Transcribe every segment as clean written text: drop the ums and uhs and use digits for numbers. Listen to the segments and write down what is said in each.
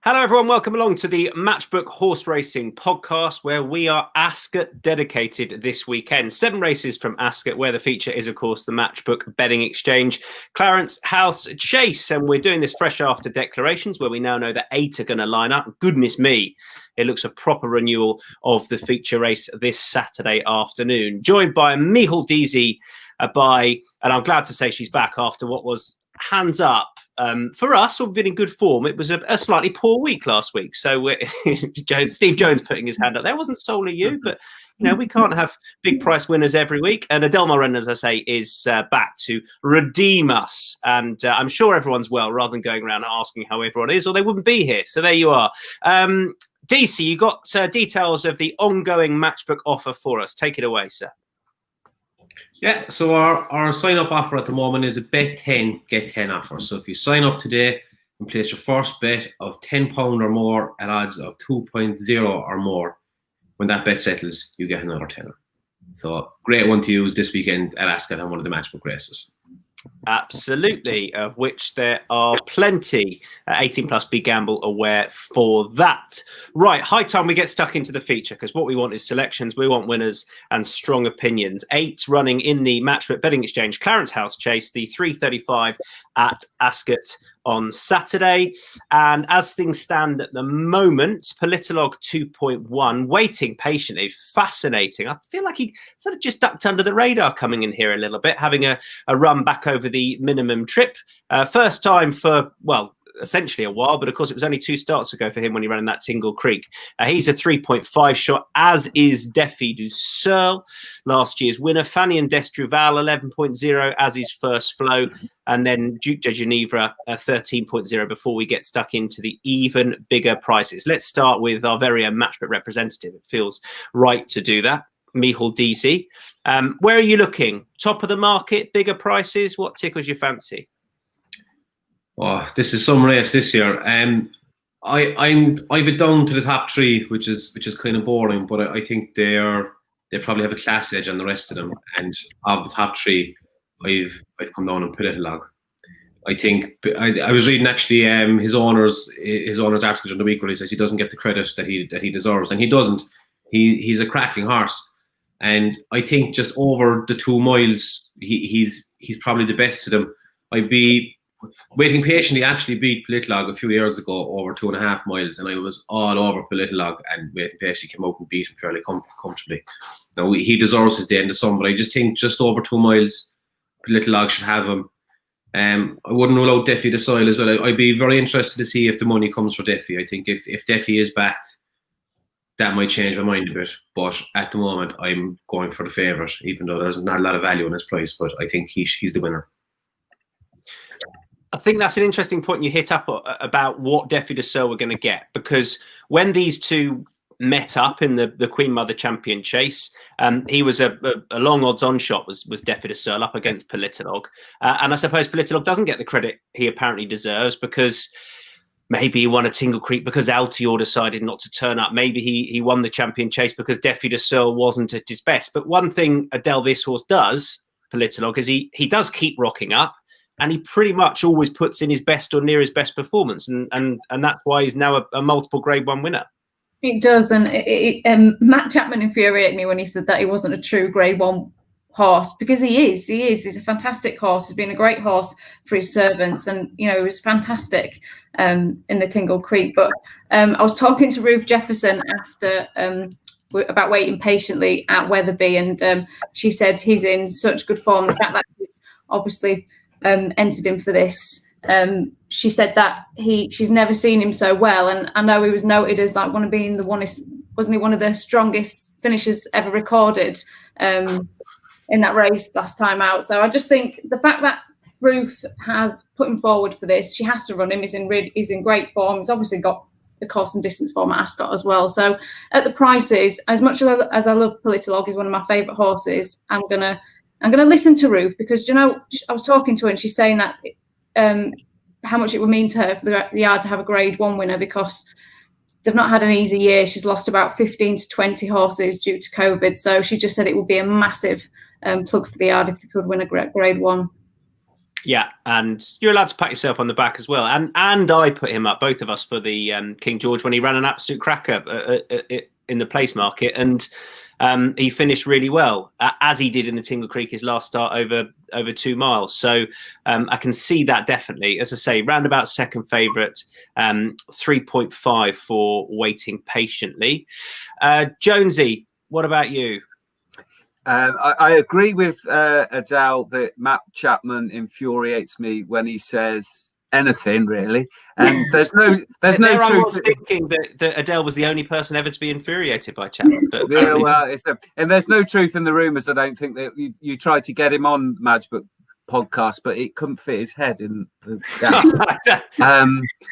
Hello, everyone. Welcome along to the Matchbook Horse Racing podcast, where we are Ascot dedicated this weekend. 7 races from Ascot, where the feature is, of course, the Matchbook Betting Exchange Clarence House Chase. And we're doing this fresh after declarations, where we now know that 8 are going to line up. Goodness me, it looks a proper renewal of the feature race this Saturday afternoon. Joined by Micheál Deasy, and I'm glad to say she's back after what was hands up. For us, we've been in good form. It was a slightly poor week last week. So Steve Jones putting his hand up there. It wasn't solely you, but we can't have big price winners every week. And Adele Mulrennan, as I say, is back to redeem us. And I'm sure everyone's well, rather than going around asking how everyone is, or they wouldn't be here. So there you are. Deasy, you got details of the ongoing Matchbook offer for us. Take it away, sir. Yeah, so our sign-up offer at the moment is a bet 10, get 10 offer. So if you sign up today and place your first bet of £10 or more at odds of 2.0 or more, when that bet settles, you get another tenner. So great one to use this weekend at Ascot on one of the Matchbook races. Absolutely, of which there are plenty. 18 plus, be gamble aware for that. Right, high time we get stuck into the feature, because what we want is selections, we want winners and strong opinions. 8 running in the Matchbook Betting Exchange Clarence House Chase, the 3:35 at Ascot on Saturday. And as things stand at the moment, Politolog 2.1, waiting patiently, fascinating. I feel like he sort of just ducked under the radar coming in here a little bit, having a run back over the minimum trip. First time for, well, essentially a while, but of course it was only 2 starts ago for him when he ran in that Tingle Creek. He's a 3.5 shot, as is Deasy du Searle, last year's winner. Fanny and Juvenile 11.0 as his first flow, and then Duke de Ginevra 13.0 before we get stuck into the even bigger prices. Let's start with our very own Matchbook representative. It feels right to do that. Micheál Deasy. Where are you looking? Top of the market, bigger prices? What tickles your fancy? Oh, this is some race this year. I've it down to the top 3, which is kind of boring, but I think they probably have a class edge on the rest of them. And of the top 3, I've come down and Politolog. I think I was reading actually his owner's article during the week where he says he doesn't get the credit that he deserves, and he doesn't. He's a cracking horse, and I think just over the 2 miles, he's probably the best to them. I'd be waiting patiently. Actually beat Politolog a few years ago over 2.5 miles, and I was all over Politolog, and waiting patiently came out and beat him fairly comfortably. Now he deserves his day in the sun, but I just think just over 2 miles, Politolog should have him. I wouldn't rule out Deasy du Searle as well. I'd be very interested to see if the money comes for Deasy. I think if Deasy is backed, that might change my mind a bit. But at the moment, I'm going for the favourite, even though there's not a lot of value in his price. But I think he's the winner. I think that's an interesting point you hit up about what Deasy du Searle we're going to get, because when these two met up in the Queen Mother Champion Chase, he was a long odds-on shot, was Deasy du Searle up against Politolog. And I suppose Politolog doesn't get the credit he apparently deserves, because maybe he won a Tingle Creek because Altior decided not to turn up. Maybe he won the Champion Chase because Deasy du Searle wasn't at his best. But one thing Adele this horse does, Politolog, is he does keep rocking up, and he pretty much always puts in his best or near his best performance. And that's why he's now a multiple Grade 1 winner. It does. And Matt Chapman infuriated me when he said that he wasn't a true Grade 1 horse, because he is. He's a fantastic horse. He's been a great horse for his servants. And, he was fantastic in the Tingle Creek. But I was talking to Ruth Jefferson after about waiting patiently at Wetherby. And she said he's in such good form. The fact that he's obviously entered him for this. She said that she's never seen him so well, and I know he was noted as like wasn't he one of the strongest finishers ever recorded in that race last time out. So I just think the fact that Ruth has put him forward for this, she has to run him. He's in great form. He's obviously got the course and distance form at Ascot as well. So at the prices, as much as I love Politolog, he's one of my favourite horses. I'm gonna listen to Ruth, because I was talking to her and she's saying that how much it would mean to her for the yard to have a Grade 1 winner, because they've not had an easy year. She's lost about 15 to 20 horses due to COVID. So she just said it would be a massive plug for the yard if they could win a Grade 1. Yeah, and you're allowed to pat yourself on the back as well. And I put him up, both of us, for the King George when he ran an absolute cracker in the place market, and he finished really well, as he did in the Tingle Creek his last start over 2 miles. So I can see that definitely. As I say, roundabout second favourite, 3.5 for Waiting Patiently. Jonesy, what about you? I agree with Adele that Matt Chapman infuriates me when he says anything, really. And there's no truth. I was thinking that Adele was the only person ever to be infuriated by Chapman. But yeah, well, and there's no truth in the rumours. I don't think that you tried to get him on Matchbook podcast, but it couldn't fit his head in the gap.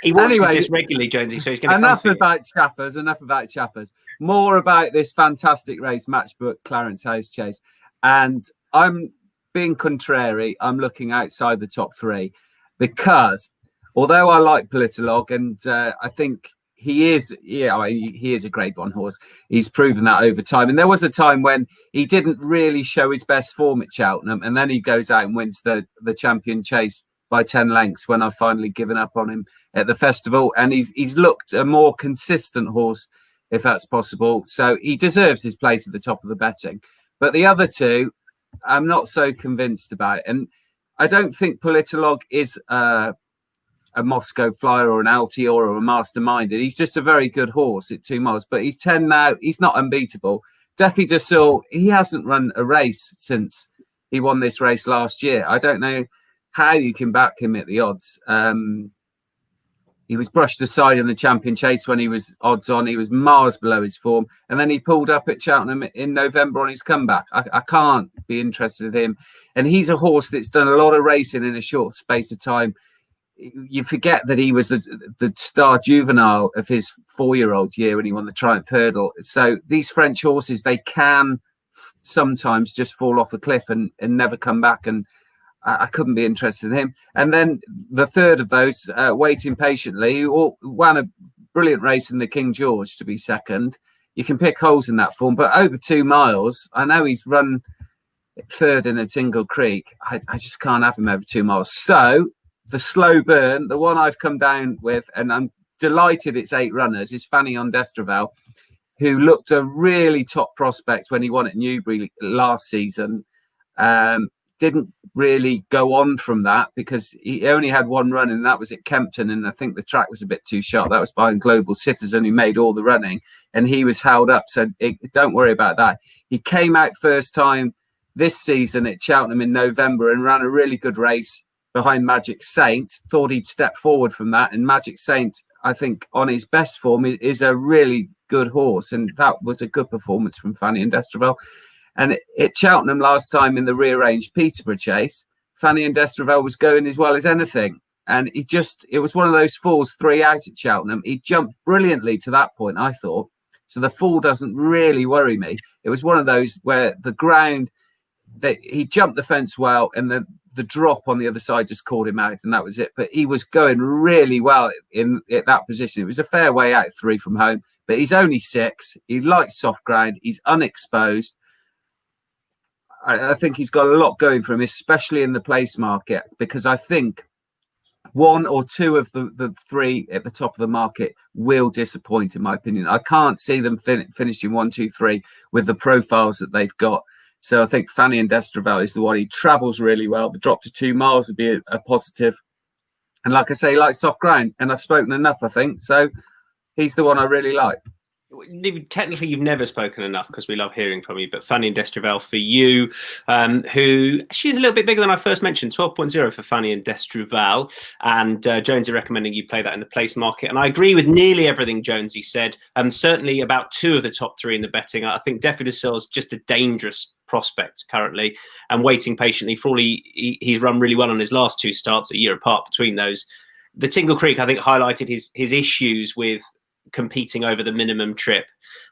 He watches this regularly, Jonesy, so he's going to enough about chappers. More about this fantastic race, Matchbook Clarence House Chase. And I'm being contrary. I'm looking outside the top 3 because although I like Politolog and I think he is a Grade 1 horse. He's proven that over time. And there was a time when he didn't really show his best form at Cheltenham, and then he goes out and wins the Champion Chase by 10 lengths when I've finally given up on him at the festival. And he's looked a more consistent horse, if that's possible. So he deserves his place at the top of the betting. But the other two, I'm not so convinced about. And I don't think Politolog is a Moscow Flyer or an Altior or a Masterminded. He's just a very good horse at 2 miles. But he's 10 now. He's not unbeatable. Defi Desul, he hasn't run a race since he won this race last year. I don't know how you can back him at the odds. He was brushed aside in the Champion Chase when he was odds on. He was miles below his form. And then he pulled up at Cheltenham in November on his comeback. I can't be interested in him. And he's a horse that's done a lot of racing in a short space of time. You forget that he was the star juvenile of his 4-year-old year when he won the Triumph Hurdle. So these French horses, they can sometimes just fall off a cliff and never come back. And I couldn't be interested in him. And then the third of those, Waiting Patiently, who won a brilliant race in the King George to be second. You can pick holes in that form, but over 2 miles, I know he's run third in a Tingle Creek. I just can't have him over 2 miles. So the slow burn, the one I've come down with, and I'm delighted it's 8 runners, is Fanny on Destraval, who looked a really top prospect when he won at Newbury last season. Didn't really go on from that because he only had 1 run, and that was at Kempton, and I think the track was a bit too sharp. That was behind Global Citizen, who made all the running, and he was held up, so don't worry about that. He came out first time this season at Cheltenham in November and ran a really good race behind Magic Saint. Thought he'd step forward from that, and Magic Saint, I think, on his best form, is a really good horse, and that was a good performance from Fanny and Destraval. And at Cheltenham last time in the rearranged Peterborough Chase, Fanny and Destraval was going as well as anything. And it was one of those falls 3 out at Cheltenham. He jumped brilliantly to that point, I thought. So the fall doesn't really worry me. It was one of those where the ground, he jumped the fence well, and the drop on the other side just called him out, and that was it. But he was going really well at that position. It was a fair way out 3 from home, but he's only 6. He likes soft ground. He's unexposed. I think he's got a lot going for him, especially in the place market, because I think 1 or 2 of the 3 at the top of the market will disappoint, in my opinion. I can't see them finishing 1, 2, 3 with the profiles that they've got. So I think Fanny and Destraval is the one. He travels really well. The drop to 2 miles would be a positive. And like I say, he likes soft ground, and I've spoken enough, I think. So he's the one I really like. Technically, you've never spoken enough because we love hearing from you. But Fanny and Destraval for you, who she's a little bit bigger than I first mentioned, 12.0 for Fanny and Destraval. And Jonesy recommending you play that in the place market. And I agree with nearly everything Jonesy said. And certainly about 2 of the top 3 in the betting. I think Defi Desul is just a dangerous prospect currently, and Waiting Patiently. For all he's run really well on his last 2 starts, a year apart between those. The Tingle Creek, I think, highlighted his issues with competing over the minimum trip,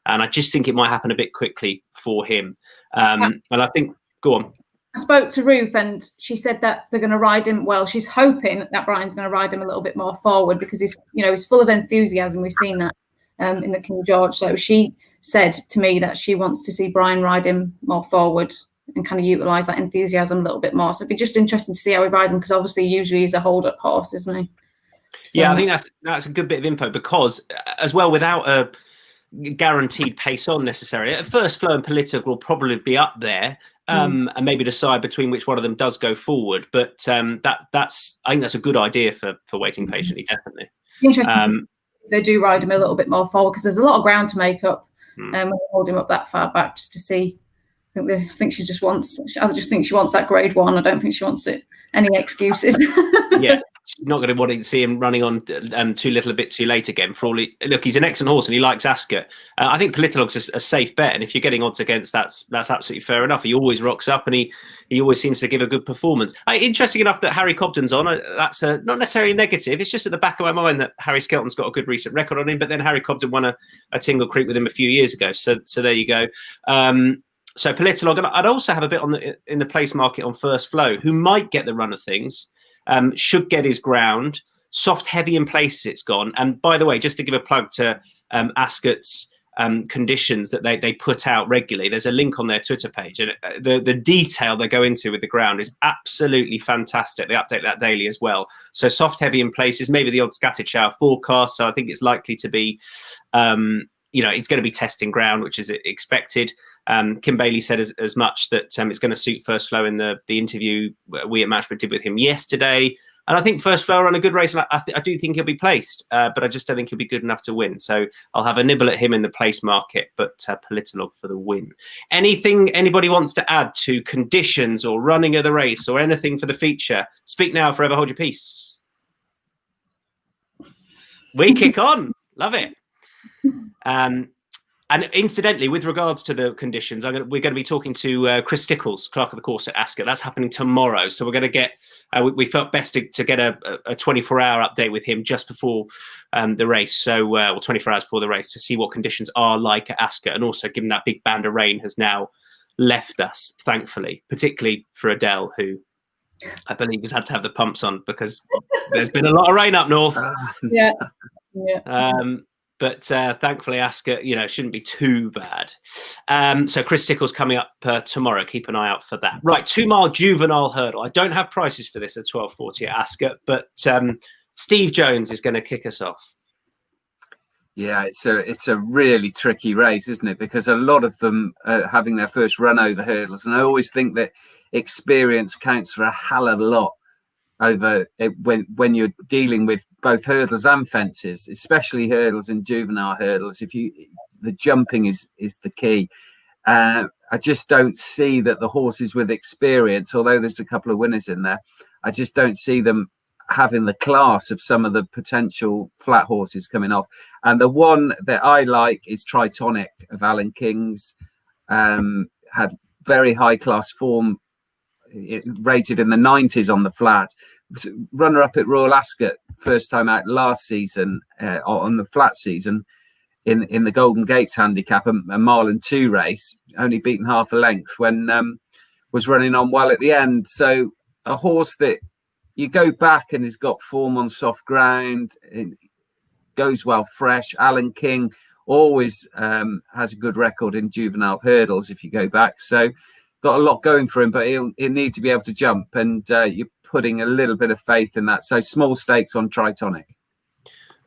and I just think it might happen a bit quickly for him. And I think, go on. I spoke to Ruth, and she said that they're going to ride him. Well, she's hoping that Brian's going to ride him a little bit more forward because he's full of enthusiasm. We've seen that in the King George. So she said to me that she wants to see Brian ride him more forward and kind of utilise that enthusiasm a little bit more. So it'd be just interesting to see how he rides him, because obviously usually he's a hold-up horse, isn't he? So, yeah, I think that's a good bit of info, because as well, without a guaranteed pace on necessarily, at first Flow and Politic will probably be up there, and maybe decide between which one of them does go forward. But that's I think that's a good idea for waiting patiently, definitely. Interesting. They do ride him a little bit more forward, because there's a lot of ground to make up when they hold him up that far back, just to see. I think she just wants. I just think she wants that grade 1. I don't think she wants any excuses. Yeah, she's not going to want to see him running on too little, a bit too late again. For all look, he's an excellent horse and he likes Ascot. I think Politolog's a safe bet, and if you're getting odds against, that's absolutely fair enough. He always rocks up, and he always seems to give a good performance. Interesting enough that Harry Cobden's on. That's not necessarily negative. It's just at the back of my mind that Harry Skelton's got a good recent record on him, but then Harry Cobden won a Tingle Creek with him a few years ago. So there you go. So Politolog, and I'd also have a bit in the place market on First Flow, who might get the run of things, should get his ground. Soft, heavy in places, it's gone. And by the way, just to give a plug to Ascot's conditions that they put out regularly, there's a link on their Twitter page, and the detail they go into with the ground is absolutely fantastic. They update that daily as well. So soft, heavy in places, maybe the odd scattered shower forecast. So I think it's likely to be, it's going to be testing ground, which is expected. Kim Bailey said as much, that it's going to suit First Flow in the interview we at Matchbook did with him yesterday. And I think First Flow are on a good race, and I do think he'll be placed, but I just don't think he'll be good enough to win. So I'll have a nibble at him in the place market, but Politolog for the win. Anything anybody wants to add to conditions or running of the race or anything for the feature? Speak now, forever hold your peace. We kick on. Love it. And incidentally, with regards to the conditions, we're going to be talking to Chris Stickles, clerk of the course at Ascot. That's happening tomorrow. So we're going to get, we felt best to get a 24-hour update with him just before the race. So, or 24 hours before the race, to see what conditions are like at Ascot. And also, given that big band of rain has now left us, thankfully, particularly for Adele, who I believe has had to have the pumps on because there's been a lot of rain up north. Yeah. But thankfully, Ascot, shouldn't be too bad. So Chris Stickles coming up tomorrow. Keep an eye out for that. Right, 2 mile juvenile hurdle. I don't have prices for this at 12:40 at Ascot, but Steve Jones is going to kick us off. Yeah, it's a really tricky race, isn't it? Because a lot of them are having their first run over hurdles, and I always think that experience counts for a hell of a lot over it when you're dealing with both hurdles and fences, especially hurdles and juvenile hurdles. The jumping is the key. I just don't see that the horses with experience, although there's a couple of winners in there, I just don't see them having the class of some of the potential flat horses coming off. And the one that I like is Tritonic of Alan King's. Had very high class form, rated in the 90s on the flat, runner up at Royal Ascot first time out last season, on the flat season in the Golden Gates Handicap, a mile and 2 race, only beaten half a length when was running on well at the end. So a horse that you go back and has got form on soft ground, it goes well fresh. Alan King always has a good record in juvenile hurdles if you go back, so got a lot going for him, but he'll need to be able to jump, and you're putting a little bit of faith in that. So small stakes on Tritonic.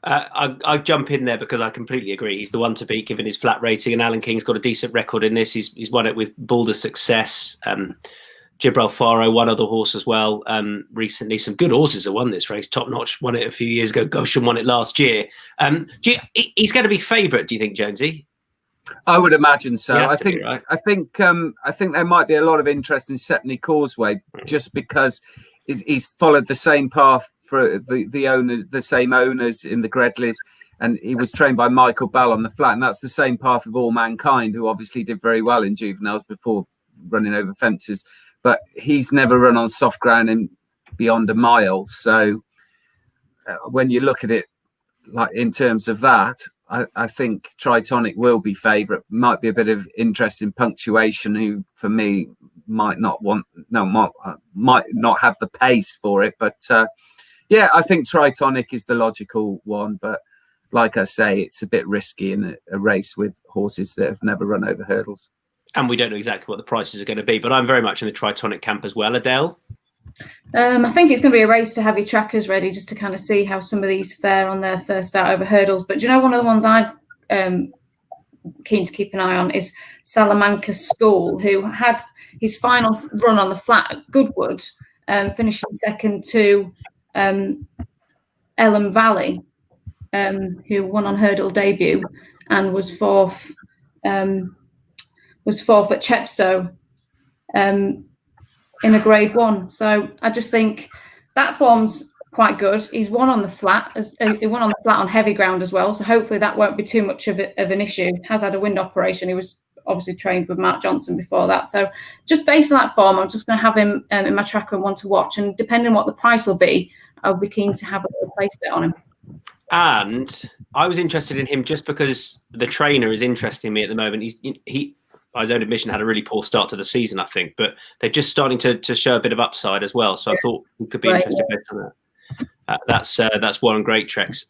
I jump in there because I completely agree. He's the one to beat given his flat rating, and Alan King's got a decent record in this. He's won it with Boulder Success. Gibraltar Faro, one other horse as well. Recently, some good horses have won this race. Top Notch won it a few years ago. Goshen won it last year. He's going to be favourite, do you think, Jonesy? I would imagine so. I think right. I think there might be a lot of interest in Sepney Causeway, just because he's followed the same path for the owners, the same owners in the Gredleys, and he was trained by Micheál Bell on the flat, and that's the same path of All Mankind, who obviously did very well in juveniles before running over fences, but he's never run on soft ground in beyond a mile. So when you look at it like in terms of that, I think Tritonic will be favourite. Might be a bit of interest in Punctuation, who for me might not have the pace for it. But yeah, I think Tritonic is the logical one. But like I say, it's a bit risky in a race with horses that have never run over hurdles. And we don't know exactly what the prices are going to be, but I'm very much in the Tritonic camp as well. Adele? I think it's going to be a race to have your trackers ready just to kind of see how some of these fare on their first start over hurdles. But do you know, one of the ones I've keen to keep an eye on is Salamanca School, who had his final run on the flat at Goodwood, finishing second to Elm Valley, who won on hurdle debut and was fourth at Chepstow in a Grade 1. So I just think that form's quite good. He's won on the flat, he won on the flat on heavy ground as well. So hopefully that won't be too much of an issue. Has had a wind operation. He was obviously trained with Mark Johnson before that. So just based on that form, I'm just going to have him in my tracker and one to watch. And depending on what the price will be, I'll be keen to have a little place bet on him. And I was interested in him just because the trainer is interesting me at the moment. He by his own admission, had a really poor start to the season, I think, but they're just starting to show a bit of upside as well. So I thought we could be interested based on that. That's Warren Greatrex.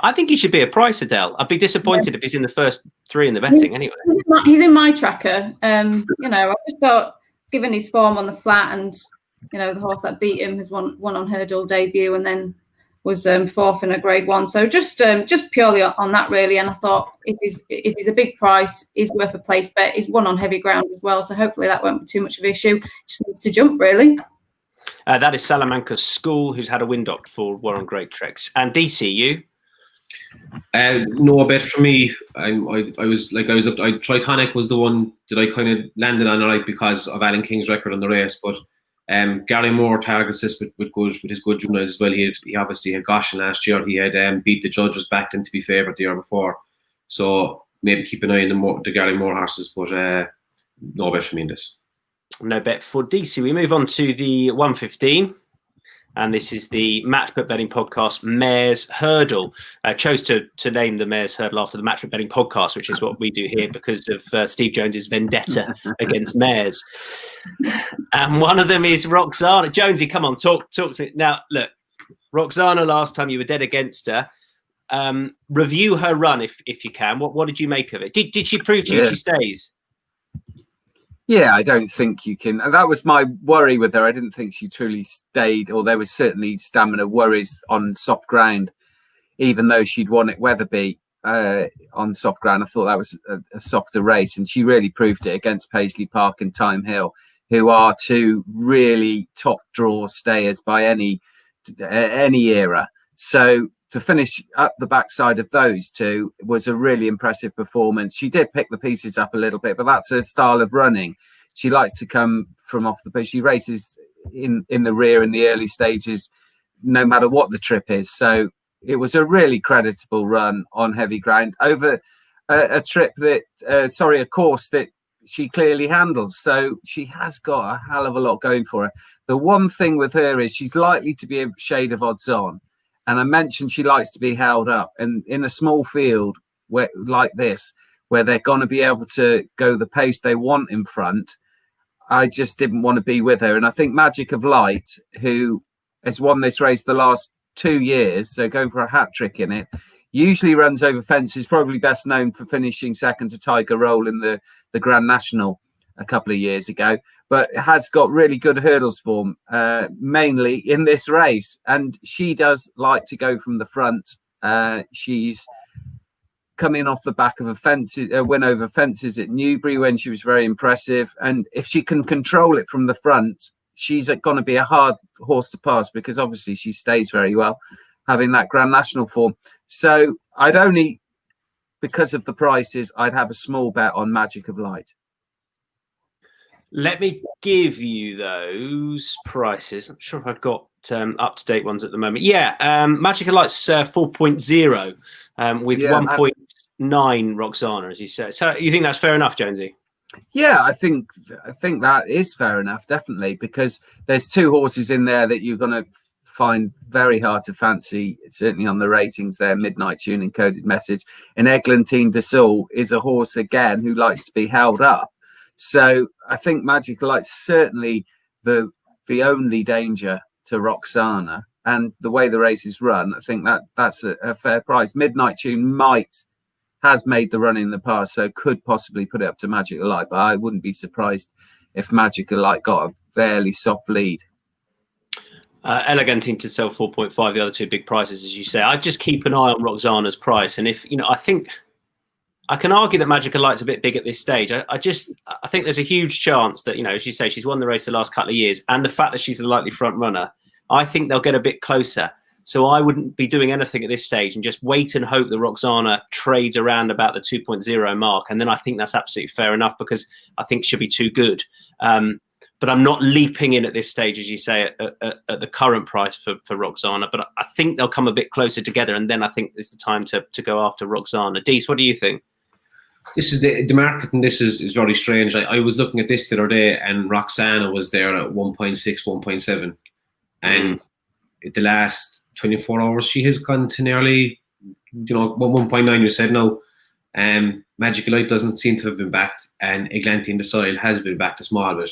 I think he should be a price, Adele. I'd be disappointed if he's in the first three in the betting anyway. He's in my tracker. I just thought, given his form on the flat, and the horse that beat him has won on hurdle debut, and then was fourth in a Grade 1. So just purely on that really. And I thought if he's a big price, he's worth a place bet. He's won on heavy ground as well. So hopefully that won't be too much of an issue. Just needs to jump really. That is Salamanca School, who's had a wind up for Warren Greatrex. And Deasy, you? No bet for me. Tritonic was the one that I kind of landed on, right, because of Alan King's record on the race, but Gary Moore targets this with his good juveniles as well. He obviously had Goshen last year. He had beat the judges, backed him to be favourite the year before. So maybe keep an eye on the Gary Moore horses, but no bet for me in this. No bet for DC. We move on to the 115. And this is the Matchbook Betting Podcast Mares Hurdle. Chose to name the Mares Hurdle after the Matchbook Betting Podcast, which is what we do here because of Steve Jones's vendetta against mares. And one of them is Roxana. Jonesy, come on, talk to me. Now, look, Roxana, last time you were dead against her. Review her run if you can. What did you make of it? Did she prove to you she stays? Yeah, I don't think you can. And that was my worry with her. I didn't think she truly stayed, or there was certainly stamina worries on soft ground, even though she'd won at Wetherby on soft ground. I thought that was a softer race, and she really proved it against Paisley Park and Time Hill, who are two really top draw stayers by any era. So to finish up the backside of those two was a really impressive performance. She did pick the pieces up a little bit, but that's her style of running. She likes to come from off the pace. She races in the rear in the early stages, no matter what the trip is. So it was a really creditable run on heavy ground over a course that she clearly handles. So she has got a hell of a lot going for her. The one thing with her is she's likely to be a shade of odds on. And I mentioned she likes to be held up. And in a small field like this, where they're going to be able to go the pace they want in front, I just didn't want to be with her. And I think Magic of Light, who has won this race the last 2 years, so going for a hat trick in it, usually runs over fences, probably best known for finishing second to Tiger Roll in the Grand National a couple of years ago, but has got really good hurdles form, mainly in this race. And she does like to go from the front. She's coming off the back of a win over fences at Newbury when she was very impressive. And if she can control it from the front, she's going to be a hard horse to pass, because obviously she stays very well, having that Grand National form. So because of the prices, I'd have a small bet on Magic of Light. Let me give you those prices. I'm sure if I've got up-to-date ones at the moment. Yeah, Magic of Light's 4.0 with 1.9 Roxana, as you say. So you think that's fair enough, Jonesy? Yeah, I think that is fair enough, definitely, because there's two horses in there that you're going to find very hard to fancy, certainly on the ratings there. Midnight Tune and Coded Message. And Eglantine de Saul is a horse, again, who likes to be held up. So I think Magic of Light's certainly the only danger to Roxana, and the way the race is run, I think that's a fair price. Midnight Tune might has made the run in the past, so could possibly put it up to Magic of Light. But I wouldn't be surprised if Magic of Light got a fairly soft lead. Elegantine to sell 4.5. The other two big prices, as you say. I just keep an eye on Roxana's price, and if I think I can argue that Magic of Light's a bit big at this stage. I think there's a huge chance that as you say, she's won the race the last couple of years, and the fact that she's a likely front runner, I think they'll get a bit closer. So I wouldn't be doing anything at this stage and just wait and hope that Roxana trades around about the 2.0 mark, and then I think that's absolutely fair enough because I think she'll be too good. But I'm not leaping in at this stage, as you say, at the current price for Roxana. But I think they'll come a bit closer together, and then I think it's the time to go after Roxana. Dees, what do you think? This is the market, and this is very strange. I was looking at this the other day, and Roxana was there at 1.6, 1.7. And the last 24 hours, she has gone to nearly, 1.9, you said no. Magic of Light doesn't seem to have been backed, and Eglantine the Soil has been backed a small bit.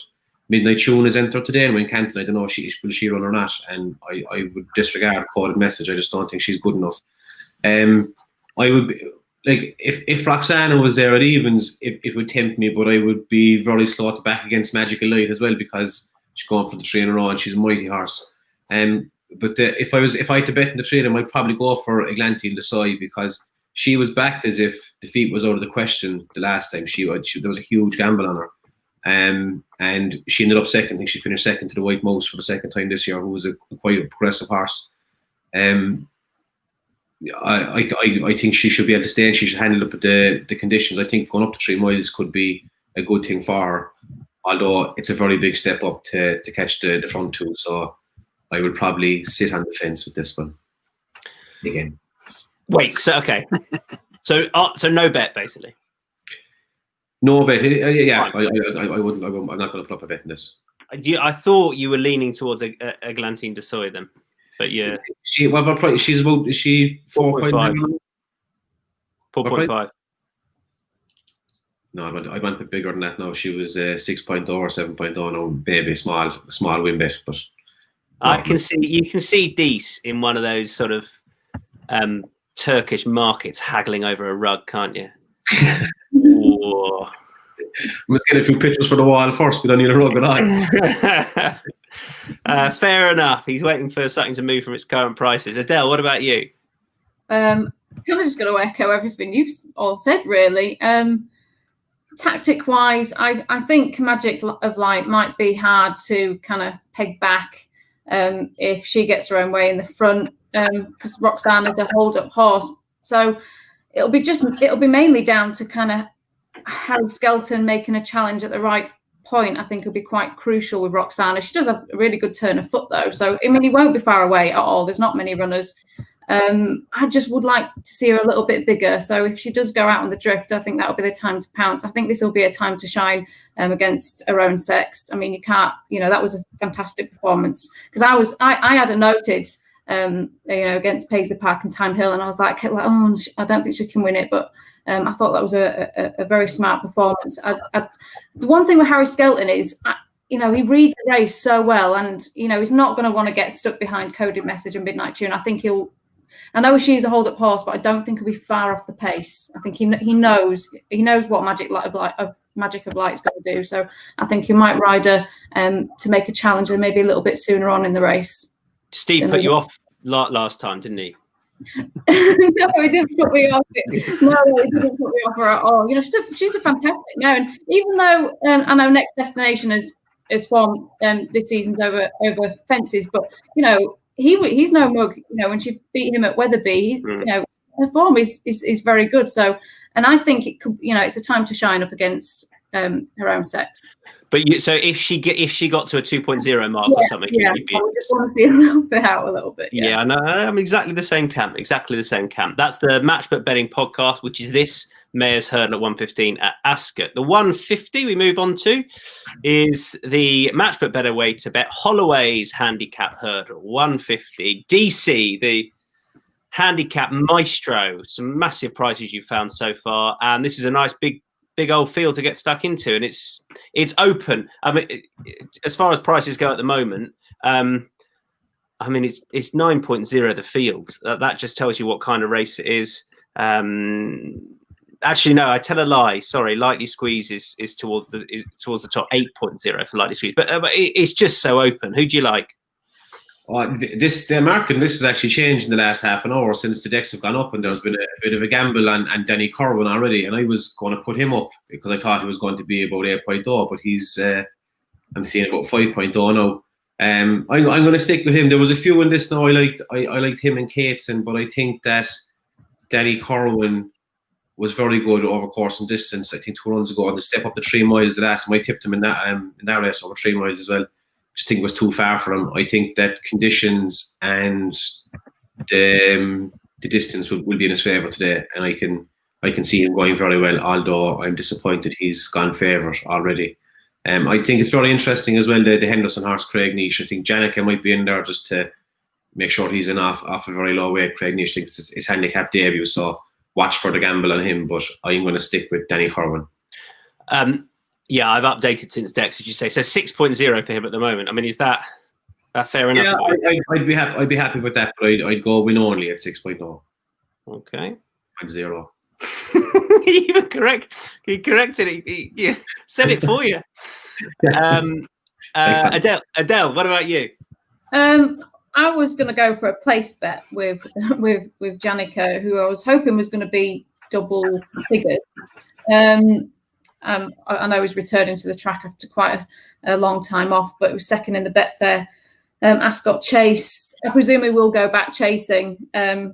Midnight Tune is entered today, and when Canton, I don't know if will she run or not, and I would disregard a coded message. I just don't think she's good enough. I would be, like, if Roxana was there at evens, it would tempt me, but I would be very slow to back against Magic of Light as well because she's going for the 3 in a row and she's a mighty horse. But if I had to bet in the trade, I might probably go for Eglantine the Soil because she was backed as if defeat was out of the question the last time. There was a huge gamble on her. And she ended up second. I think she finished second to the White Mouse for the second time this year, who was quite a progressive horse. I think she should be able to stay and she should handle up the conditions. I think going up to 3 miles could be a good thing for her, although it's a very big step up to catch the front two. So I would probably sit on the fence with this one again. Wait, so okay, so no bet basically. No bet. Yeah, I wouldn't. I'm not going to put up a bet in this. I thought you were leaning towards Eglantine de Soy then, but yeah. She's about. Is she 4.5? 4.5. No, I went a bit bigger than that. No, she was 6.0 or 7.0. No, maybe small win bet, but I can see you can see Dees in one of those sort of Turkish markets haggling over a rug, can't you? Whoa. Let's get a few pictures for the wall first. We don't need a rug at all. Fair enough. He's waiting for something to move from its current prices. Adele, what about you? Kind of just going to echo everything you've all said, really. Tactic-wise, I think Magic of Light might be hard to kind of peg back if she gets her own way in the front, because Roxana is a hold-up horse. So it'll be mainly down to kind of Harry Skelton making a challenge at the right point. I think will be quite crucial with Roxana. She does have a really good turn of foot though, so I mean he won't be far away at all. There's not many runners. I just would like to see her a little bit bigger. So if she does go out on the drift, I think that'll be the time to pounce. I think this will be a time to shine against her own sex. I mean, you can't, that was a fantastic performance because I had a noted, against Paisley Park and Time Hill, and I was like, oh, I don't think she can win it, but I thought that was a very smart performance. The one thing with Harry Skelton is, he reads the race so well, and he's not going to want to get stuck behind Coded Message and Midnight Tune. I know she's a hold-up horse, but I don't think he'll be far off the pace. I think he knows what Magic of Light is going to do. So I think he might ride her to make a challenge, and maybe a little bit sooner on in the race. Steve put you off last time, didn't he? No, he didn't put me off it. No, he didn't put me off her at all. She's a fantastic mare, and even though I know Next Destination has formed this season's over fences, but he's no mug. When she beat him at Wetherby, her form is very good. So, and I think it could, it's a time to shine up against her own sex. But so if she got to a 2.0 mark or something, I just want to see her help it out a little bit. Yeah, no, I'm exactly the same camp. That's the Matchbook Betting Podcast, which is this Mayor's Hurdle at 115 at Ascot. The 150 we move on to is the Matchbook Better way to bet Holloway's Handicap Hurdle 150. Deasy, the Handicap Maestro. Some massive prizes you've found so far, and this is a nice big old field to get stuck into, and it's open. I mean, as far as prices go at the moment, it's 9.0 the field. That just tells you what kind of race it is. Actually, no, I tell a lie. Sorry, Lightly Squeeze is towards the top. 8.0 for Lightly Squeeze, but it's just so open. Who do you like? The market, this has actually changed in the last half an hour since the decks have gone up, and there's been a bit of a gamble on Danny Corwin already, and I was going to put him up because I thought he was going to be about 8.0, but he's I'm seeing about 5.0 now. I'm going to stick with him. There was a few in this now I liked him and Cateson, but I think that Danny Corwin was very good over course and distance. I think 2 runs ago on the step up the 3 miles, the last time I tipped him in that race over 3 miles as well. Just think it was too far for him. I think that conditions and the distance will be in his favour today, and I can see him going very well. Although I'm disappointed he's gone favourite already. I think it's very interesting as well the Henderson horse Craig Nish. I think Janica might be in there just to make sure he's in off a very low weight. Craig Nish thinks it's his handicap debut, so watch for the gamble on him. But I'm going to stick with Danny Corwin. Yeah, I've updated since Dex, as you say. So 6.0 for him at the moment. I mean, is that fair enough? Yeah, I'd be happy with that, but I'd go win only at 6.0. Okay. 0. He corrected it. He said it for you. Adele, what about you? I was going to go for a place bet with Janica, who I was hoping was going to be double figures. I know he's returning to the track after quite a long time off, but it was second in the Betfair Ascot Chase. I presume he will go back chasing, and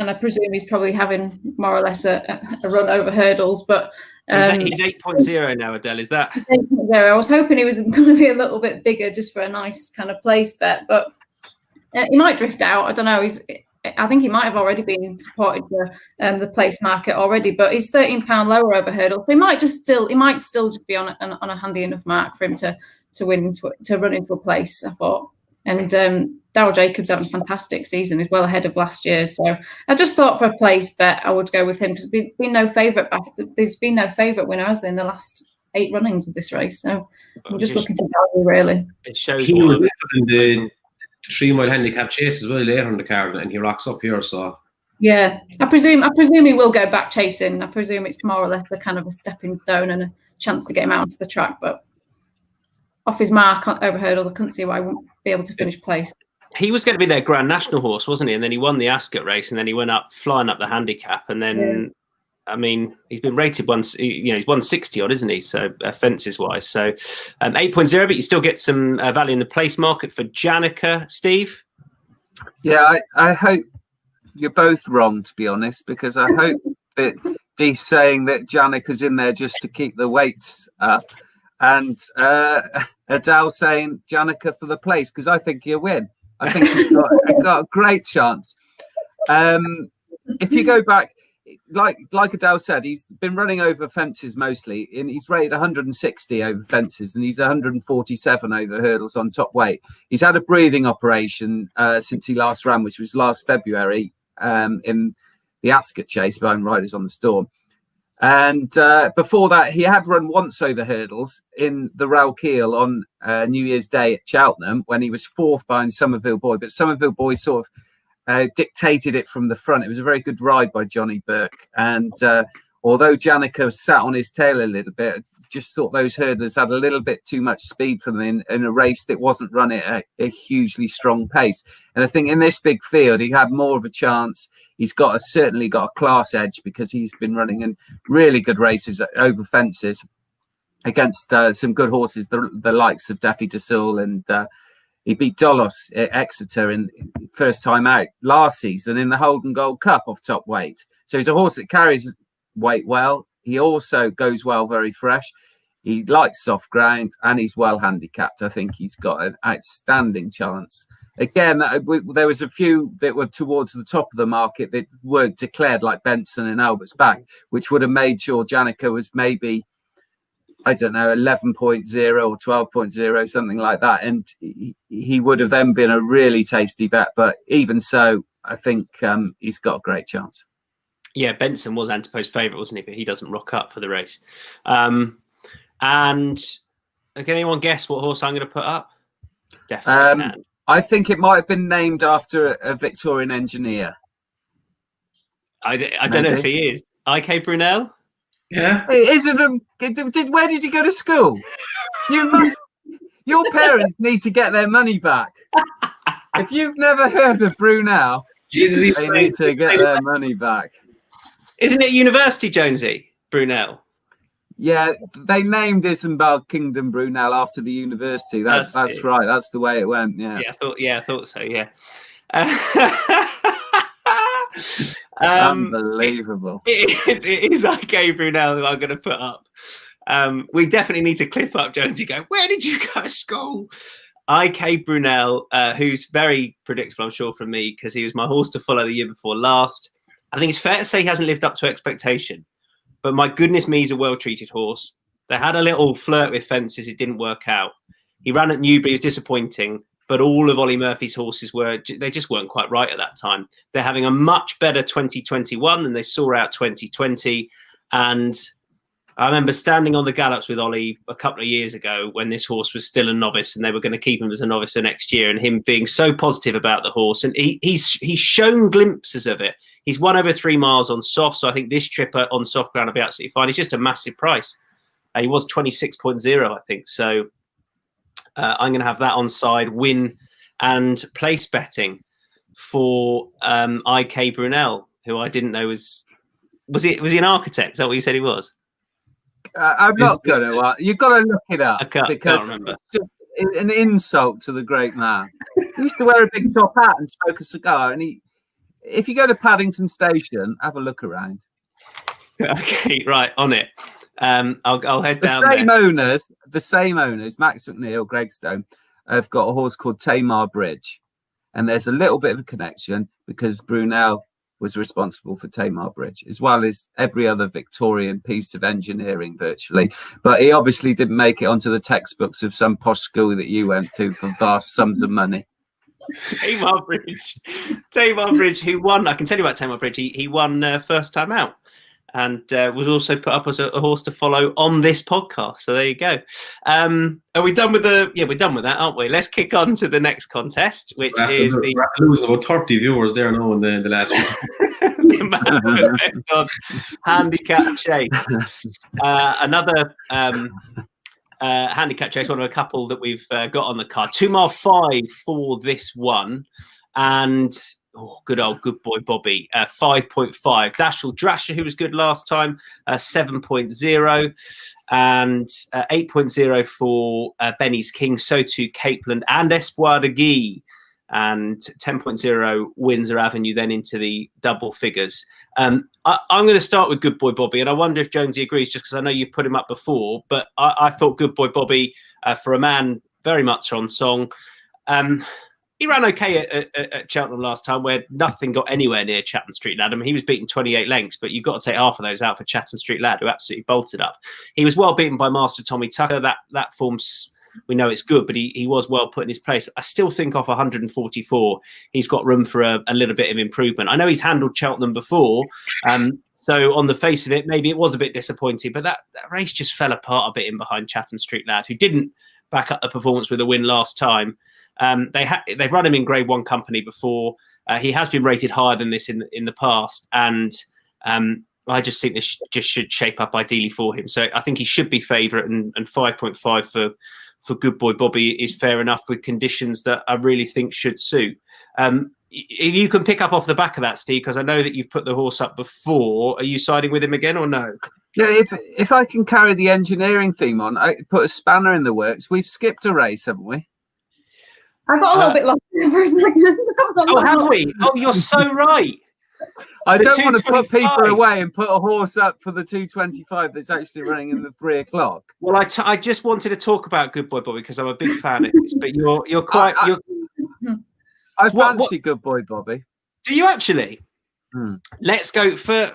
I presume he's probably having more or less a run over hurdles. But he's 8.0 now, Adele. Is that? 8.0. I was hoping he was going to be a little bit bigger just for a nice kind of place bet, but he might drift out. I don't know. I think he might have already been supported for the place market already, but he's £13 lower over hurdle, so he might still just be on a handy enough mark for him to win to run into a place, I thought. And Darryl Jacobs having a fantastic season, is well ahead of last year, so I just thought for a place bet I would go with him because there's been no favourite back. There's been no favourite winner, has there, in the last 8 runnings of this race? So I'm just looking for value, really. It shows he was in the 3 mile handicap chase as well later in the card, and he rocks up here. So yeah, I presume he will go back chasing. I presume it's more or less a kind of a stepping stone and a chance to get him out onto the track. But off his mark over hurdles, I couldn't see why he wouldn't be able to finish place. He was going to be their Grand National horse, wasn't he? And then he won the Ascot race, and then he went up flying up the handicap, and then. I mean, he's been rated once. He's 160 odd, isn't he? So fences wise, so 8.0, but you still get some value in the place market for Janica. Steve? Yeah, I hope you're both wrong, to be honest, because I hope that Dee's saying that Janica's in there just to keep the weights up, and Adele saying Janica for the place, because I think he'll win. I think he's got a great chance. If you go back. Like Adele said, he's been running over fences mostly, and he's rated 160 over fences, and he's 147 over hurdles on top weight. He's had a breathing operation since he last ran, which was last February in the Ascot Chase behind Riders on the Storm. And before that, he had run once over hurdles in the Rowkeel on New Year's Day at Cheltenham when he was 4th behind Somerville Boy, but Somerville Boy sort of dictated it from the front. It was a very good ride by Johnny Burke, and although Janica sat on his tail a little bit, I just thought those hurdlers had a little bit too much speed for them in a race that wasn't run at a hugely strong pace. And I think in this big field he had more of a chance. He's certainly got a class edge because he's been running in really good races over fences against some good horses, the likes of Daffy DeSaul, and he beat Dolos at Exeter in first time out last season in the Holden Gold Cup off top weight. So he's a horse that carries weight well. He also goes well very fresh. He likes soft ground, and he's well handicapped. I think he's got an outstanding chance. Again, there was a few that were towards the top of the market that weren't declared, like Benson and Albert's Back, which would have made sure Janica was maybe, I don't know, 11.0 or 12.0, something like that. And he would have then been a really tasty bet. But even so, I think he's got a great chance. Yeah, Benson was Antipo's favourite, wasn't he? But he doesn't rock up for the race. And can anyone guess what horse I'm going to put up? Definitely can. I think it might have been named after a Victorian engineer. I don't know if he is. IK Brunel? Yeah. Isn't where did you go to school? Your parents need to get their money back. If you've never heard of Brunel, Jesus, they need to get their money back. Isn't it University, Jonesy? Brunel? Yeah, they named Isambard Kingdom Brunel after the university. That's right. That's the way it went. Yeah. I thought so. Yeah. Unbelievable. It is IK Brunel who I'm going to put up. We definitely need to clip up Jonesy going, where did you go to school? IK Brunel, who's very predictable, I'm sure, from me, because he was my horse to follow the year before last. I think it's fair to say he hasn't lived up to expectation. But my goodness me, he's a well-treated horse. They had a little flirt with fences. It didn't work out. He ran at Newbury. It was disappointing. But all of Ollie Murphy's horses they just weren't quite right at that time. They're having a much better 2021 than they saw out 2020. And I remember standing on the gallops with Ollie a couple of years ago when this horse was still a novice and they were going to keep him as a novice for next year, and him being so positive about the horse. And he's shown glimpses of it. He's won over 3 miles on soft. So I think this trip on soft ground will be absolutely fine. He's just a massive price. He was 26.0, I think. So I'm going to have that on side, win and place betting for IK Brunel, who I didn't know was he an architect? Is that what you said he was? I'm not going to. You've got to look it up can't because remember. it's just an insult to the great man. He used to wear a big top hat and smoke a cigar. And if you go to Paddington Station, have a look around. Okay, right, on it. I'll head down there. The same owners, Max McNeil, Greg Stone, have got a horse called Tamar Bridge. And there's a little bit of a connection because Brunel was responsible for Tamar Bridge, as well as every other Victorian piece of engineering virtually. But he obviously didn't make it onto the textbooks of some posh school that you went to for vast sums of money. Tamar Bridge, who won. I can tell you about Tamar Bridge. He won first time out, and was also put up as a horse to follow on this podcast. So there you go. Are we done with we're done with that, aren't we? Let's kick on to the next contest, which is we're losing about 30 viewers there now in the last week. Handicap Chase. Another Handicap Chase, one of a couple that we've got on the card. 2 mile 5 for this one. And good boy Bobby, 5.5. Dashel Drasher, who was good last time, 7.0, and 8.0 for Benny's King, Sotu, Capeland, and Espoir de Guy, and 10.0 Windsor Avenue, then into the double figures. I'm going to start with Good Boy Bobby, and I wonder if Jonesy agrees, just because I know you've put him up before, but I thought Good Boy Bobby, for a man very much on song, he ran okay at Cheltenham last time, where nothing got anywhere near Chatham Street Lad. I mean, he was beaten 28 lengths, but you've got to take half of those out for Chatham Street Lad, who absolutely bolted up. He was well beaten by Master Tommy Tucker. That form's, we know it's good, but he was well put in his place. I still think off 144, he's got room for a little bit of improvement. I know he's handled Cheltenham before, so on the face of it, maybe it was a bit disappointing, but that race just fell apart a bit in behind Chatham Street Lad, who didn't back up the performance with a win last time. They've run him in Grade 1 company before. He has been rated higher than this in the past, and I just think this just should shape up ideally for him. So I think he should be favourite, and 5.5 for Good Boy Bobby is fair enough with conditions that I really think should suit. If you can pick up off the back of that, Steve, because I know that you've put the horse up before. Are you siding with him again or no? Yeah, if I can carry the engineering theme on, I put a spanner in the works. We've skipped a race, haven't we? I got a little bit lost for a second. Oh, have we? Oh, you're so right. I don't want to put people away and put a horse up for the 225 that's actually running in the 3 o'clock. Well, I just wanted to talk about Good Boy Bobby because I'm a big fan of this, but you're quite. I fancy Good Boy Bobby. Do you actually? Let's go for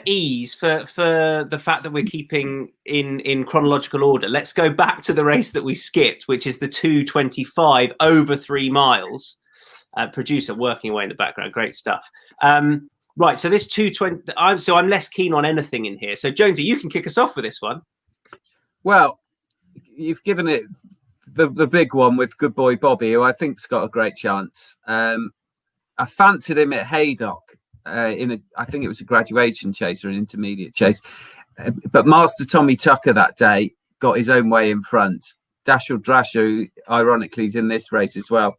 ease, for the fact that we're keeping in chronological order. Let's go back to the race that we skipped, which is the 225 over 3 miles. Producer working away in the background, great stuff. Right, so this 220. I'm less keen on anything in here. So Jonesy, you can kick us off with this one. Well, you've given it the big one with Good Boy Bobby, who I think's got a great chance. I fancied him at Haydock I think it was a graduation chase or an intermediate chase. But Master Tommy Tucker that day got his own way in front. Dashel Drasher, who ironically is in this race as well.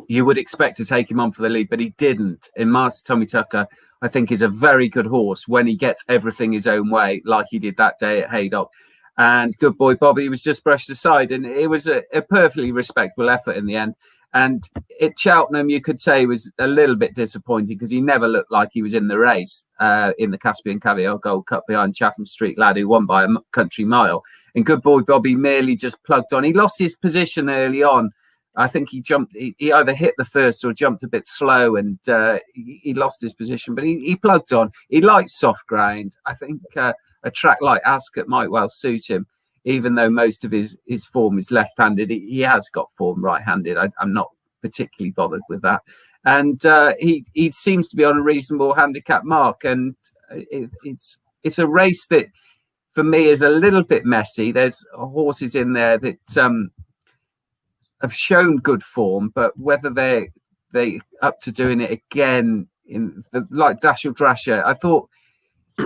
You would expect to take him on for the lead, but he didn't. And Master Tommy Tucker, I think, is a very good horse when he gets everything his own way, like he did that day at Haydock. And Good Boy Bobby was just brushed aside, and it was a perfectly respectable effort in the end. And at Cheltenham, you could say was a little bit disappointing because he never looked like he was in the race in the Caspian Caviar Gold Cup behind Chatham Street Lad, who won by a country mile. And Good Boy Bobby merely just plugged on. He lost his position early on. I think he jumped. He either hit the first or jumped a bit slow, and he lost his position. But he plugged on. He likes soft ground. I think a track like Ascot might well suit him, even though most of his form is left-handed. He has got form right-handed. I'm not particularly bothered with that. And he seems to be on a reasonable handicap mark. And it's a race that, for me, is a little bit messy. There's horses in there that have shown good form, but whether they up to doing it again like Dashel Drasher, I thought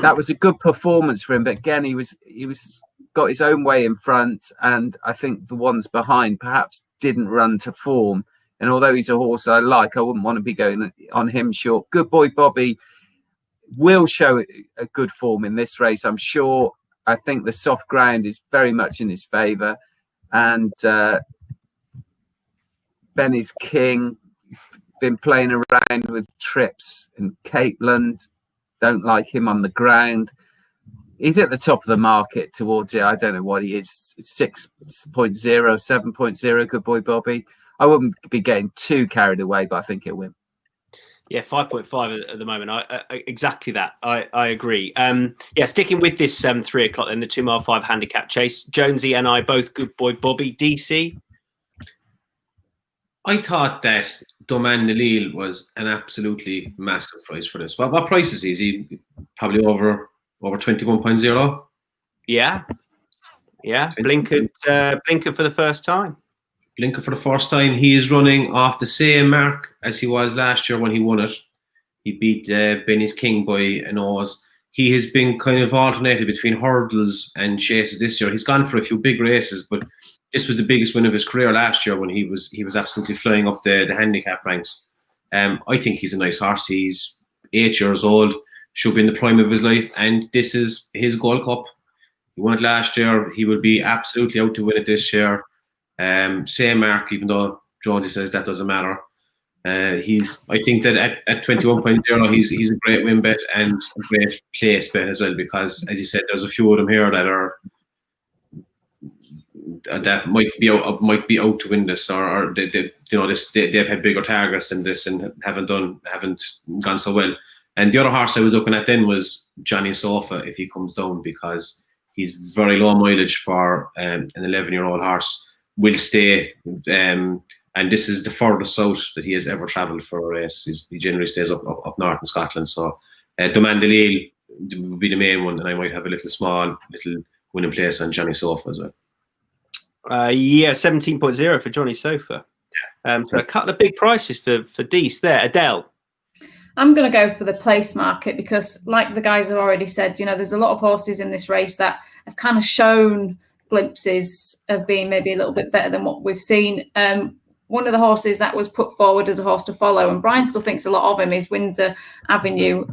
that was a good performance for him. But again, he was got his own way in front, and I think the ones behind perhaps didn't run to form. And although he's a horse I like, I wouldn't want to be going on him short. Good Boy Bobby will show a good form in this race, I'm sure. I think the soft ground is very much in his favour, and Benny's King. He's been playing around with trips, and Capeland, don't like him on the ground. He's at the top of the market towards it. I don't know what he is. 6.0, 7.0. Good Boy Bobby. I wouldn't be getting too carried away, but I think he'll win. Yeah, 5.5 at the moment. Exactly that. I agree. Sticking with this 3 o'clock then, the 2 mile 5 handicap chase. Jonesy and I both Good Boy Bobby. Deasy. I thought that Domaine de Lille was an absolutely massive price for this. What price is he? Is he probably over 21.0? Yeah. Blinkered for the first time. Blinker for the first time. He is running off the same mark as he was last year when he won it. He beat Benny's King by a nose. He has been kind of alternated between hurdles and chases this year. He's gone for a few big races, but this was the biggest win of his career last year when he was absolutely flying up the handicap ranks. I think he's a nice horse. He's 8 years old, should be in the prime of his life, and this is his Gold Cup. He won it last year. He will be absolutely out to win it this year. Same mark, even though Jonesy says that doesn't matter. I think that at 21.0, he's a great win bet and a great place bet as well, because, as you said, there's a few of them here that might be out to win this, or they've had bigger targets than this and haven't gone so well. And the other horse I was looking at then was Johnny Sofa, if he comes down, because he's very low mileage for an 11-year-old horse. Will stay, and this is the furthest south that he has ever travelled for a race. He generally stays up north in Scotland. So Domaine de Lille would be the main one, and I might have a little winning place on Johnny Sofa as well. 17.0 for Johnny Sofa. So a couple of big prices for Dease there. Adele. I'm going to go for the place market because, like the guys have already said, there's a lot of horses in this race that have kind of shown glimpses of being maybe a little bit better than what we've seen. One of the horses that was put forward as a horse to follow, and Brian still thinks a lot of him, is Windsor Avenue.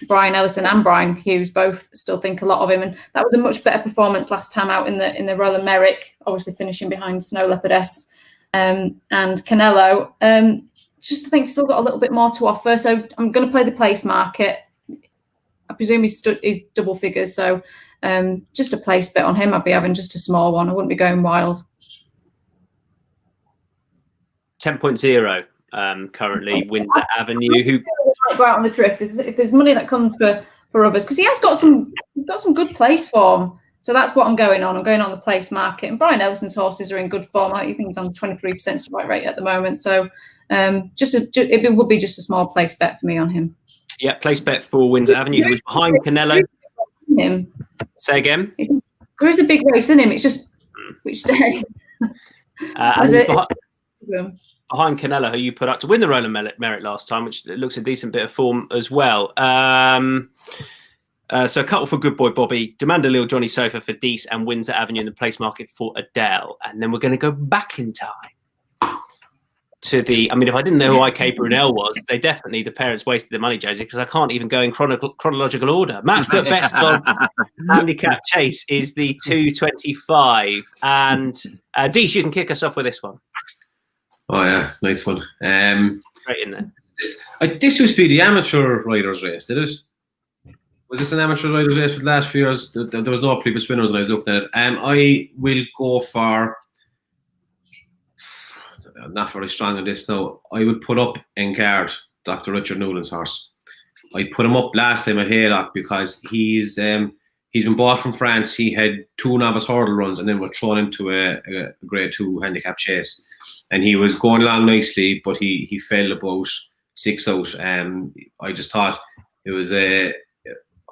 Brian Ellison and Brian Hughes both still think a lot of him, and that was a much better performance last time out in the Royal Merrick, obviously finishing behind Snow Leopardess and Canelo. Just think he's still got a little bit more to offer, so I'm going to play the place market. I presume he's double figures, so just a place bet on him. I'd be having just a small one. I wouldn't be going wild. 10.0 currently, Windsor Avenue. Who might go out on the drift if there's money that comes for others, because he has got some good place form. So that's what I'm going on. I'm going on the place market. And Brian Ellison's horses are in good form. I think he's on 23% strike rate at the moment. So it would be just a small place bet for me on him. Yeah, place bet for Windsor Avenue, who was behind Canelo. Say again? There is a behind Canella, who you put up to win the Roland Merit last time, which looks a decent bit of form as well. So a couple for Good Boy Bobby, Demand a Lil Johnny Sofa for Deasy, and Windsor Avenue in the place market for Adele. And then we're going to go back in time to the, I mean, if I didn't know who IK Brunel was, the parents wasted their money, Josie, because I can't even go in chronological order. Matchbook best of Handicap Chase is the 225. And Deasy, you can kick us off with this one. Oh, yeah, nice one. Straight in there. This used to be the amateur riders race, did it? Was this an amateur riders race for the last few years? There was no previous winners when I was looking at it. I will go for, I'm not very strong on this now, I would put up Encard, Dr. Richard Newland's horse. I put him up last time at Haylock because he's been bought from France. He had 2 novice hurdle runs and then were thrown into a grade 2 handicap chase. And he was going along nicely, but he fell about 6 out. I just thought it was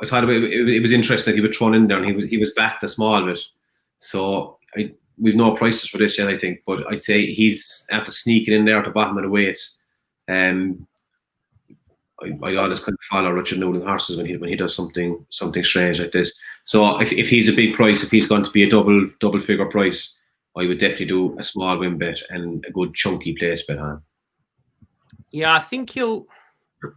it was interesting that he was thrown in there and he was backed a small bit. So we've no prices for this yet, I think, but I'd say he's after sneaking in there at the bottom of the weights. I always kind of follow Richard Newland horses when he does something strange like this. So if he's a big price, if he's going to be a double figure price, I would definitely do a small win bet and a good chunky place bet on. Yeah, I think he'll.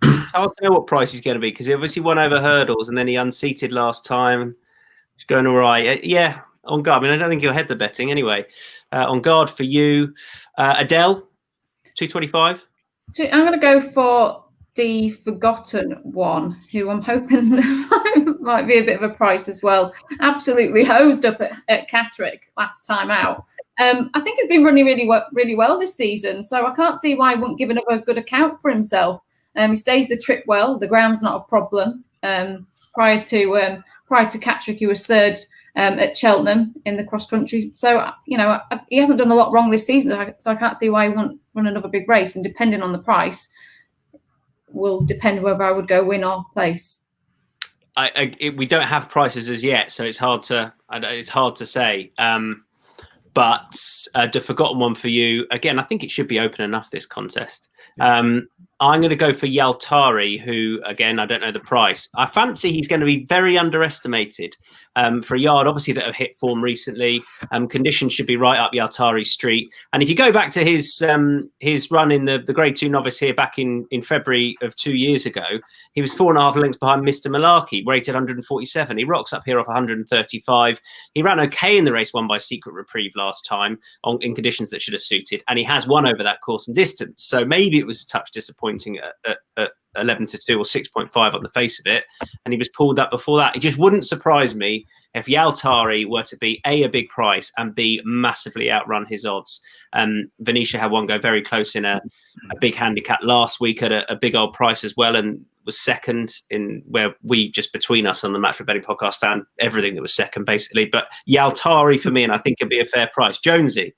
It's hard to know what price he's going to be because he obviously won over hurdles and then he unseated last time. He's going all right. Yeah, on guard. I mean, I don't think he'll head the betting anyway. On guard for you, Adele, 225. So I'm going to go for the Forgotten One, who I'm hoping might be a bit of a price as well. Absolutely hosed up at Catterick last time out. I think he's been running really well this season, so I can't see why he wouldn't give another good account for himself. He stays the trip well. The ground's not a problem. Prior to Catterick, he was third at Cheltenham in the cross country. So he hasn't done a lot wrong this season. So I can't see why he wouldn't run another big race. And depending on the price, will depend whether I would go win or place. We don't have prices as yet, so it's hard to say. But the Forgotten One for you again. I think it should be open enough, this contest. I'm going to go for Yaltari, who, again, I don't know the price. I fancy he's going to be very underestimated for a yard, obviously, that have hit form recently. Conditions should be right up Yaltari's street. And if you go back to his run in the Grade 2 novice here back in February of 2 years ago, he was 4.5 lengths behind Mr. Malarkey, rated 147. He rocks up here off 135. He ran okay in the race won by Secret Reprieve last time in conditions that should have suited. And he has won over that course and distance. So maybe it was a touch disappointing at 11-2 or 6.5 on the face of it, and he was pulled up before that. It just wouldn't surprise me if Yaltari were to be A, big price, and B, massively outrun his odds. Venetia had one go very close in a big handicap last week at a big old price as well, and was second in where we just between us on the Match for Betting podcast found everything that was second basically. But Yaltari for me, and I think it'd be a fair price. Jonesy.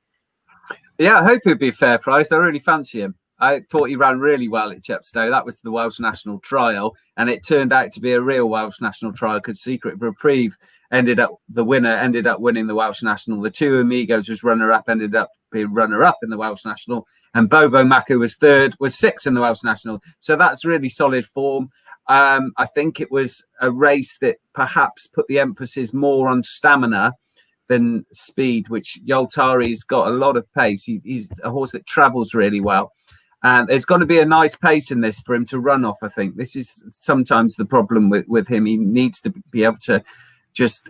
Yeah, I hope it'd be a fair price. I really fancy him. I thought he ran really well at Chepstow. That was the Welsh National Trial, and it turned out to be a real Welsh National Trial because Secret Reprieve ended up winning the Welsh National. The Two Amigos was runner-up, ended up being runner-up in the Welsh National, and Bobo Maku was third, was sixth in the Welsh National. So that's really solid form. I think it was a race that perhaps put the emphasis more on stamina than speed, which Yaltari's got a lot of pace. He's a horse that travels really well. And there's got to be a nice pace in this for him to run off, I think. This is sometimes the problem with him. He needs to be able to just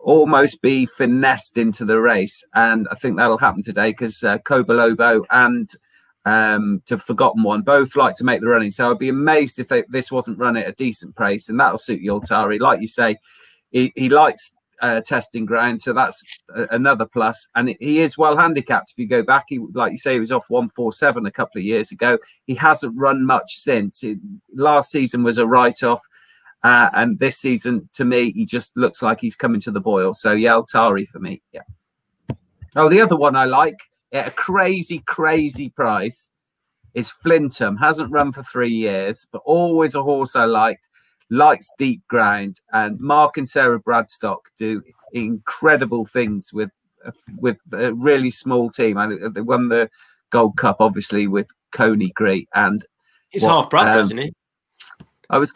almost be finessed into the race. And I think that'll happen today because Cobolobo and to Forgotten One both like to make the running. So I'd be amazed if this wasn't run at a decent pace. And that'll suit Yaltari. Like you say, he likes testing ground, so that's another plus. And he is well handicapped. If you go back, like you say, he was off 147 a couple of years ago. He hasn't run much since. Last season was a write-off, and this season, to me, he just looks like he's coming to the boil. So Yaltari for me. Yeah. Oh, the other one I like at a crazy price is Flintham. Hasn't run for 3 years, but always a horse I liked. Likes deep ground, and Mark and Sarah Bradstock do incredible things with a really small team. They won the Gold Cup, obviously with Coney Gree, and he's half brother, isn't he? I was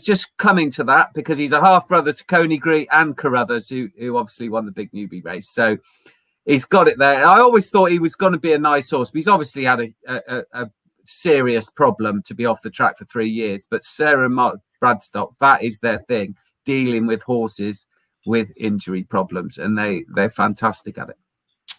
just coming to that because he's a half brother to Coney Gree and Carruthers, who obviously won the big newbie race. So he's got it there. I always thought he was going to be a nice horse, but he's obviously had a serious problem to be off the track for 3 years. But Sarah and Mark Bradstock, that is their thing, dealing with horses with injury problems, and they're fantastic at it.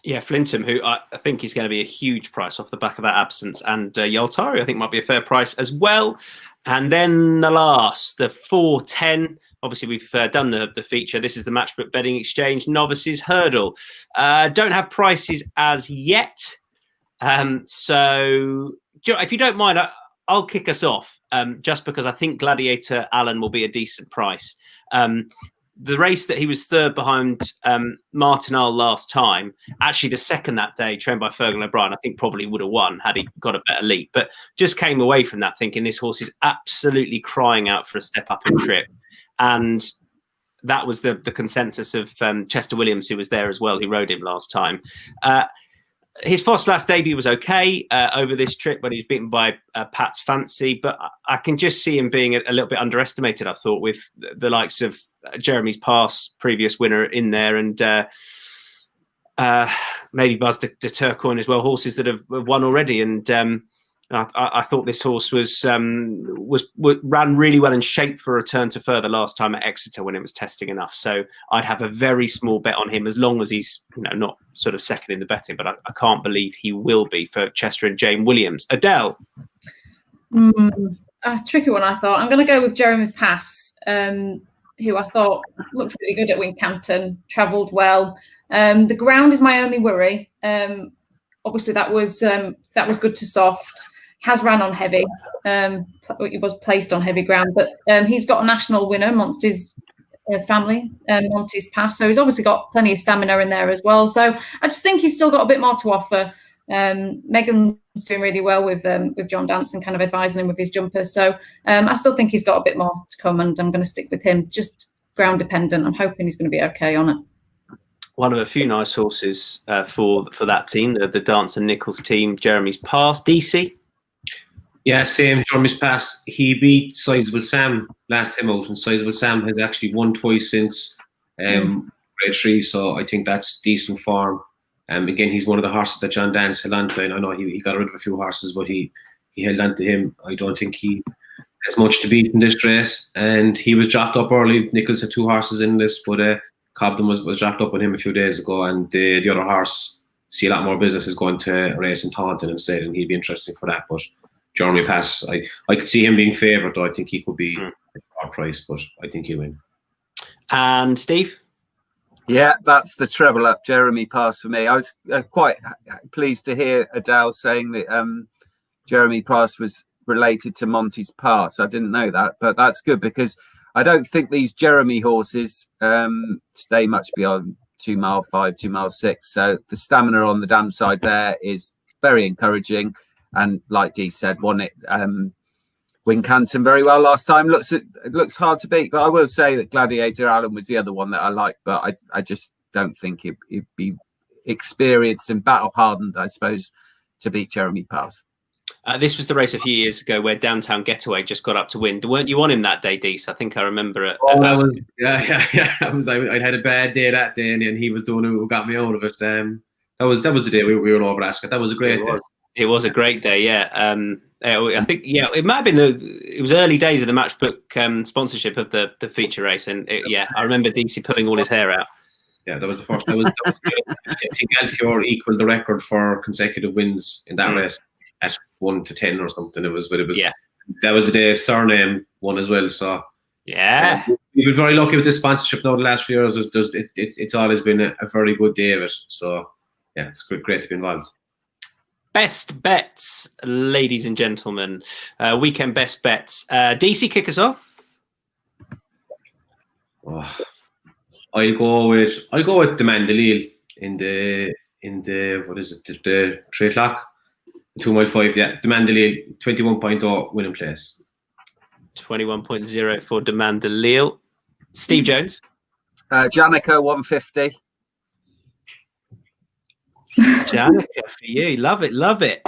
Yeah, Flintham, who I think is going to be a huge price off the back of that absence, and Yoltari, I think, might be a fair price as well. And then the 410. Obviously, we've done the feature. This is the Matchbook Betting Exchange Novices Hurdle. Don't have prices as yet. So, if you don't mind, I'll kick us off just because I think Gladiator Allen will be a decent price. The race that he was third behind Martinal last time, actually the second that day, trained by Fergal O'Brien, I think probably would have won had he got a better lead. But just came away from that thinking this horse is absolutely crying out for a step up in trip. And that was the consensus of Chester Williams, who was there as well, who rode him last time. His Foss last debut was okay over this trip, but he's beaten by Pat's Fancy. But I can just see him being a little bit underestimated, I thought, with the likes of Jeremy's Pass, previous winner, in there, and maybe Buzz de Turcoing as well, horses that have won already. And I thought this horse ran really well in shape for a return to further last time at Exeter when it was testing enough. So I'd have a very small bet on him as long as he's not sort of second in the betting. But I can't believe he will be for Chester and Jane Williams. Adele. A tricky one, I thought. I'm going to go with Jeremy Pass, who I thought looked really good at Wincanton, travelled well. The ground is my only worry. Obviously, that was good to soft. Has ran on heavy. It was placed on heavy ground, but he's got a national winner amongst his family, Monty's Pass. So he's obviously got plenty of stamina in there as well. So I just think he's still got a bit more to offer. Megan's doing really well with John Dance and kind of advising him with his jumpers. So I still think he's got a bit more to come, and I'm going to stick with him. Just ground dependent. I'm hoping he's going to be okay on it. One of a few nice horses for that team, the Dance and Nichols team. Jeremy's Pass, Deasy. Yeah, same. Jeremy's Pass. He beat Sizable Sam last time out, and Sizable Sam has actually won twice since Grade 3. So I think that's decent form. Again, he's one of the horses that John Dance held on to. And I know he got rid of a few horses, but he held on to him. I don't think he has much to beat in this race. And he was dropped up early. Nichols had 2 horses in this, but Cobden was dropped up on him a few days ago. And the other horse, see a lot more business, is going to race in Taunton instead, and he'd be interesting for that. But Jeremy Pass, I could see him being favoured, though. I think he could be a short price, but I think he'll win. And Steve? Yeah, that's the treble up, Jeremy Pass for me. I was quite pleased to hear Adele saying that Jeremy Pass was related to Monty's Pass. I didn't know that, but that's good because I don't think these Jeremy horses stay much beyond 2 mile 5, 2 mile 6. So the stamina on the dam side there is very encouraging. And like Dee said, won it Wincanton very well last time. It looks hard to beat, but I will say that Gladiator Allen was the other one that I liked, but I just don't think he'd be experienced and battle hardened, I suppose, to beat Jeremy Pass. This was the race a few years ago where Downtown Getaway just got up to win. Weren't you on him that day, Dees? I think I remember it. Yeah. I had a bad day that day, and he was the one who got me out of it. That was the day we were over Ascot. That was a great day. It was a great day, yeah. I think, it might have been it was early days of the Matchbook sponsorship of the feature race, and I remember Deasy pulling all his hair out. Yeah, that was the first. That was I think Altior equalled the record for consecutive wins in that race at 1 to 10 or something. It was that was the day Surname won as well. So we've been very lucky with this sponsorship now the last few years. It's always been a very good day of it. So it's great to be involved. Best bets, ladies and gentlemen. Weekend best bets. DC, kick us off. I'll go with the Mandalil in the what is it? The 3 o'clock, 2 mile 5. Yeah, the Mandalil 21.0 winning place. 21.0 for the Mandalil. Steve Jones. Janica 150. Janica for you. Love it, love it.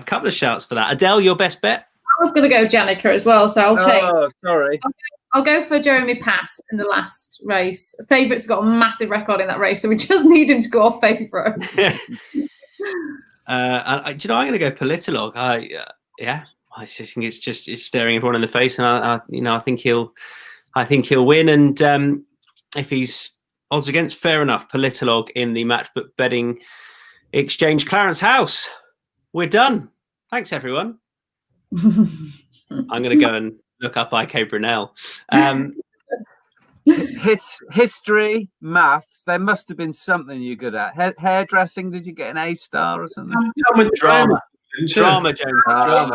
Couple of shouts for that. Adele, your best bet? I was going to go Janica as well, so I'll change. Oh, sorry. I'll go for Jeremy Pass in the last race. Favourite's got a massive record in that race, so we just need him to go off favourite. Do you know, I'm going to go Politolog. Yeah, I just think it's staring everyone in the face, and I think he'll win. And if he's odds against, fair enough. Politolog in the Matchbook Betting Exchange Clarence House. We're done. Thanks, everyone. I'm going to go and look up IK Brunel. History, maths. There must have been something you're good at. Hairdressing. Did you get an A star or something? Drama, James. Drama.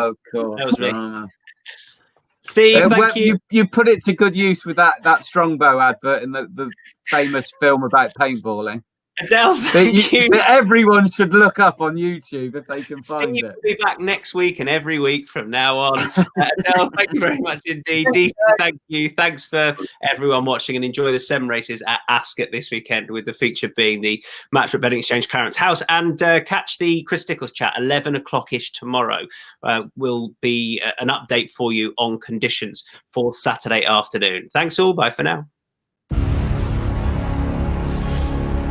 Of course. That was drama. me. Steve, thank you. You put it to good use with that Strongbow advert in the famous film about paintballing. Adele, thank you. That everyone should look up on YouTube if they can find Steve it. will be back next week and every week from now on. Adele, thank you very much indeed. Deasy, thank you. Thanks for everyone watching, and enjoy the 7 races at Ascot this weekend, with the feature being the Matchbook Betting Exchange Clarence House. And catch the Chris Stickles chat 11 o'clock-ish tomorrow. Will be an update for you on conditions for Saturday afternoon. Thanks all. Bye for now.